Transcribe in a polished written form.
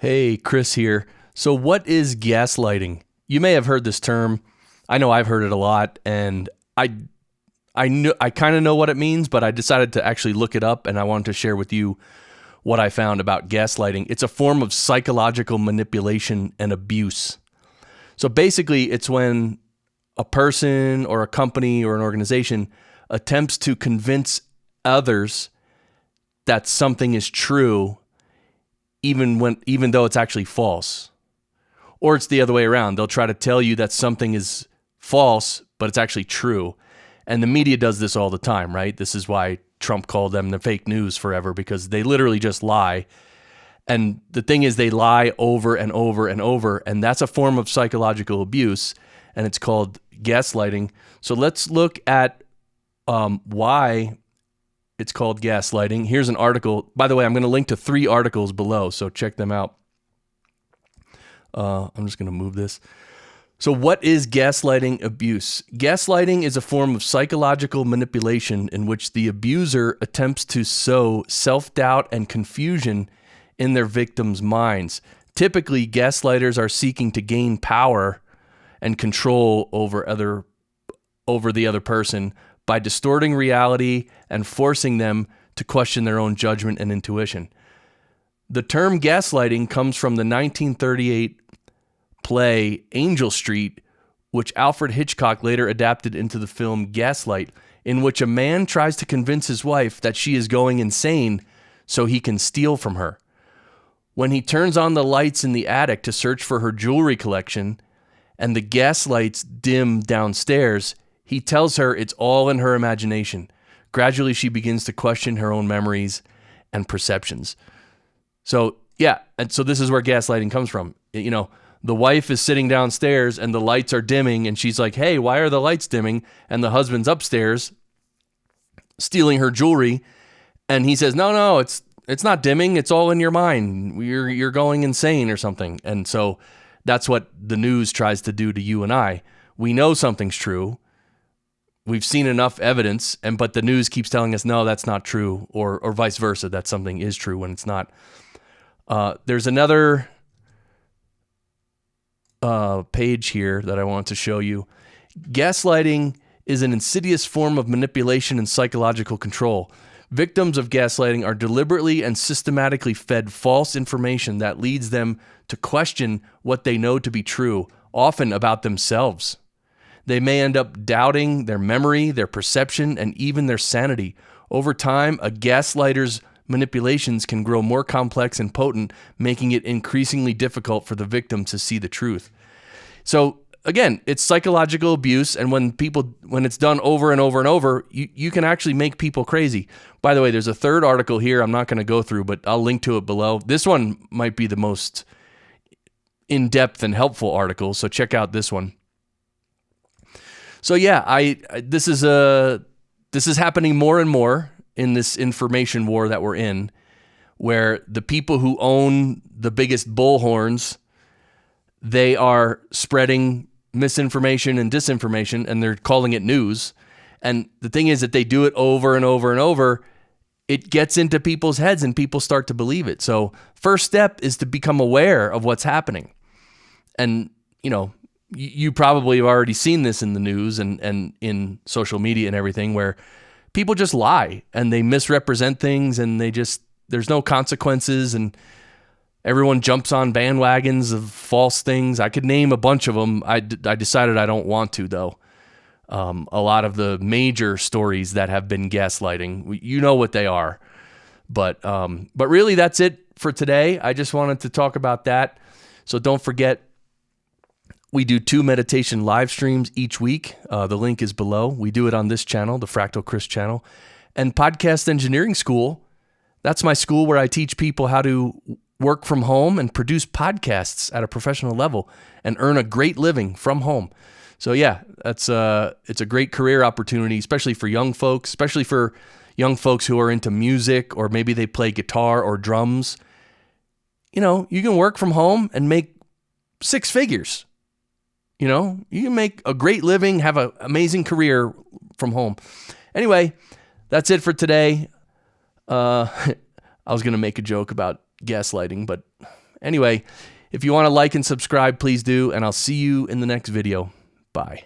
Hey, Chris here. So, what is gaslighting? You may have heard this term. I know I've heard it a lot, and I kind of know what it means, but I decided to actually look it up, and I wanted to share with you what I found about gaslighting. It's a form of psychological manipulation and abuse. So basically, it's when a person or a company or an organization attempts to convince others that something is true even though it's actually false. Or it's the other way around. They'll try to tell you that something is false, but it's actually true. And the media does this all the time, right? This is why Trump called them the fake news forever, because they literally just lie. And the thing is, they lie over and over and over, and that's a form of psychological abuse, and it's called gaslighting. So let's look at why it's called gaslighting. Here's an article. By the way, I'm going to link to 3 articles below, so check them out. I'm just going to move this. So what is gaslighting abuse? Gaslighting is a form of psychological manipulation in which the abuser attempts to sow self-doubt and confusion in their victims' minds. Typically, gaslighters are seeking to gain power and control over the other person by distorting reality and forcing them to question their own judgment and intuition. The term gaslighting comes from the 1938 play Angel Street, which Alfred Hitchcock later adapted into the film Gaslight, in which a man tries to convince his wife that she is going insane so he can steal from her. When he turns on the lights in the attic to search for her jewelry collection and the gas lights dim downstairs, he tells her it's all in her imagination. Gradually, she begins to question her own memories and perceptions. So, yeah, and so this is where gaslighting comes from. You know, the wife is sitting downstairs and the lights are dimming, and she's like, hey, why are the lights dimming? And the husband's upstairs stealing her jewelry, and he says, no, it's not dimming, it's all in your mind. You're going insane or something. And so that's what the news tries to do to you and I. We know something's true. We've seen enough evidence, but the news keeps telling us, no, that's not true, or vice versa, that something is true when it's not. There's another page here that I want to show you. Gaslighting is an insidious form of manipulation and psychological control. Victims of gaslighting are deliberately and systematically fed false information that leads them to question what they know to be true, often about themselves. They may end up doubting their memory, their perception, and even their sanity. Over time, a gaslighter's manipulations can grow more complex and potent, making it increasingly difficult for the victim to see the truth. So again, it's psychological abuse, and when it's done over and over and over, you can actually make people crazy. By the way, there's a third article here I'm not going to go through, but I'll link to it below. This one might be the most in-depth and helpful article, so check out this one. So yeah, this is happening more and more in this information war that we're in, where the people who own the biggest bullhorns, they are spreading misinformation and disinformation, and they're calling it news. And the thing is that they do it over and over and over. It gets into people's heads and people start to believe it. So first step is to become aware of what's happening. And, you probably have already seen this in the news and in social media and everything, where people just lie and they misrepresent things, and there's no consequences, and everyone jumps on bandwagons of false things. I could name a bunch of them. I decided I don't want to, though. A lot of the major stories that have been gaslighting, you know what they are. But really, that's it for today. I just wanted to talk about that. So don't forget, we do 2 meditation live streams each week. The link is below. We do it on this channel, the Fractal Chris channel. And Podcast Engineering School, that's my school where I teach people how to work from home and produce podcasts at a professional level and earn a great living from home. So yeah, it's a great career opportunity, especially for young folks, especially for young folks who are into music, or maybe they play guitar or drums. You can work from home and make 6 figures. You can make a great living, have an amazing career from home. Anyway, that's it for today. I was going to make a joke about gaslighting, but Anyway, if you want to like and subscribe, please do, and I'll see you in the next video. Bye.